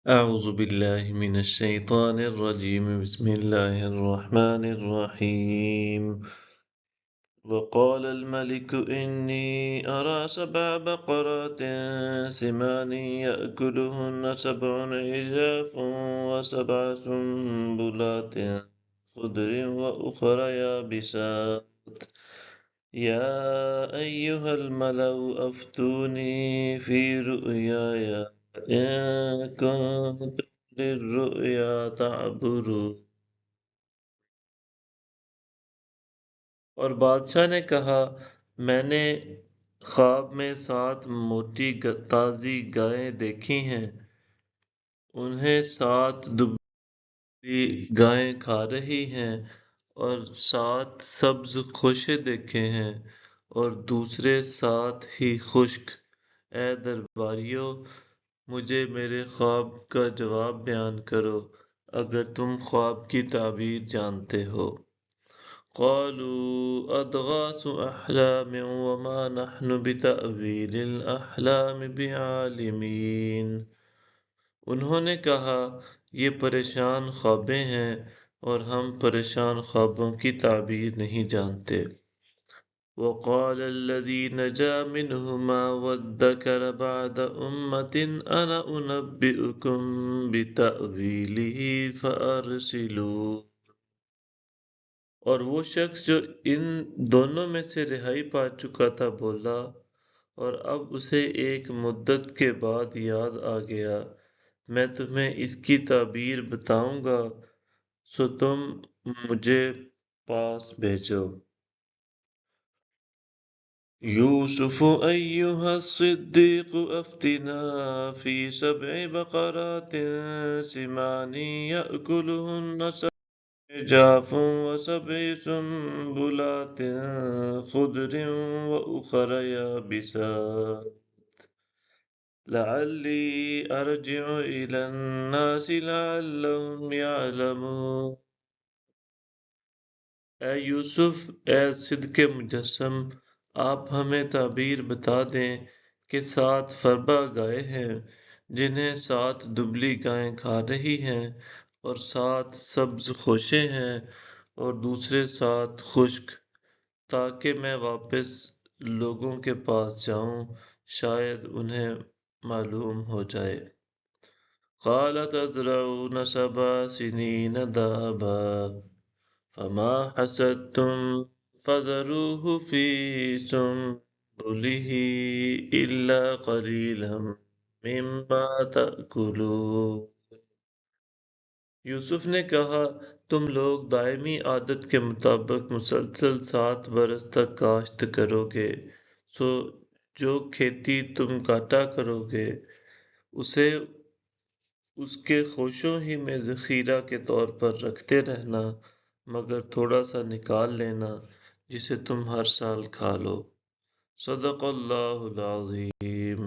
أعوذ بالله من الشيطان الرجيم بسم الله الرحمن الرحيم وقال الملك إني أرى 7 بقرات سمان يأكلهن 7 عجاف و7 سنبلات خضر وأخر يابسات يا أيها الملأ أفتوني في رؤياي إن كنتم للرؤيا تعبرون۔ اور بادشاہ نے کہا، میں نے خواب میں 7 موٹی تازی گائیں دیکھی ہیں، انہیں 7 دبلی گائیں کھا رہی ہیں، اور 7 سبز خوشے دیکھے ہیں، اور دوسرے 7 ہی خشک۔ اے درباریو، مجھے میرے خواب کا جواب بیان کرو اگر تم خواب کی تعبیر جانتے ہو۔ قالوا اضغاث احلام وما نحن بتأویل الاحلام بعالمین۔ انہوں نے کہا، یہ پریشان خوابیں ہیں اور ہم پریشان خوابوں کی تعبیر نہیں جانتے۔ وقال الذي نجا منهما وادكر بعد أمة أنا أنبئكم بتأويله فأرسلون۔ اور وہ شخص جو ان دونوں میں سے رہائی پا چکا تھا بولا، اور اب اسے ایک مدت کے بعد یاد آ گیا، میں تمہیں اس کی تعبیر بتاؤں گا، سو تم مجھے پاس بھیجو۔ یوسف ایہا الصدیق افتنا فی 7 بقرات سمان یأکلہن 7 عجاف و7 سنبلات خضر وأخر یابسات لعلی ارجع الی الناس لعلهم یعلمون۔ اے یوسف، اے صدق مجسم، آپ ہمیں تعبیر بتا دیں کہ 7 فربا گائے ہیں جنہیں 7 دبلی گائیں کھا رہی ہیں، اور 7 سبز خوشے ہیں، اور دوسرے 7 خشک، تاکہ میں واپس لوگوں کے پاس جاؤں، شاید انہیں معلوم ہو جائے۔ قال تزرعون 7 سنین دابا فما حصدتم فذروه في سنبله إلا قليلا مما تأكلون۔ یوسف نے کہا، تم لوگ دائمی عادت کے مطابق مسلسل 7 برس تک کاشت کرو گے، سو جو کھیتی تم کاٹا کرو گے اسے اس کے خوشوں ہی میں ذخیرہ کے طور پر رکھتے رہنا، مگر تھوڑا سا نکال لینا جسے تم ہر سال کھا لو۔ صدق اللہ العظیم۔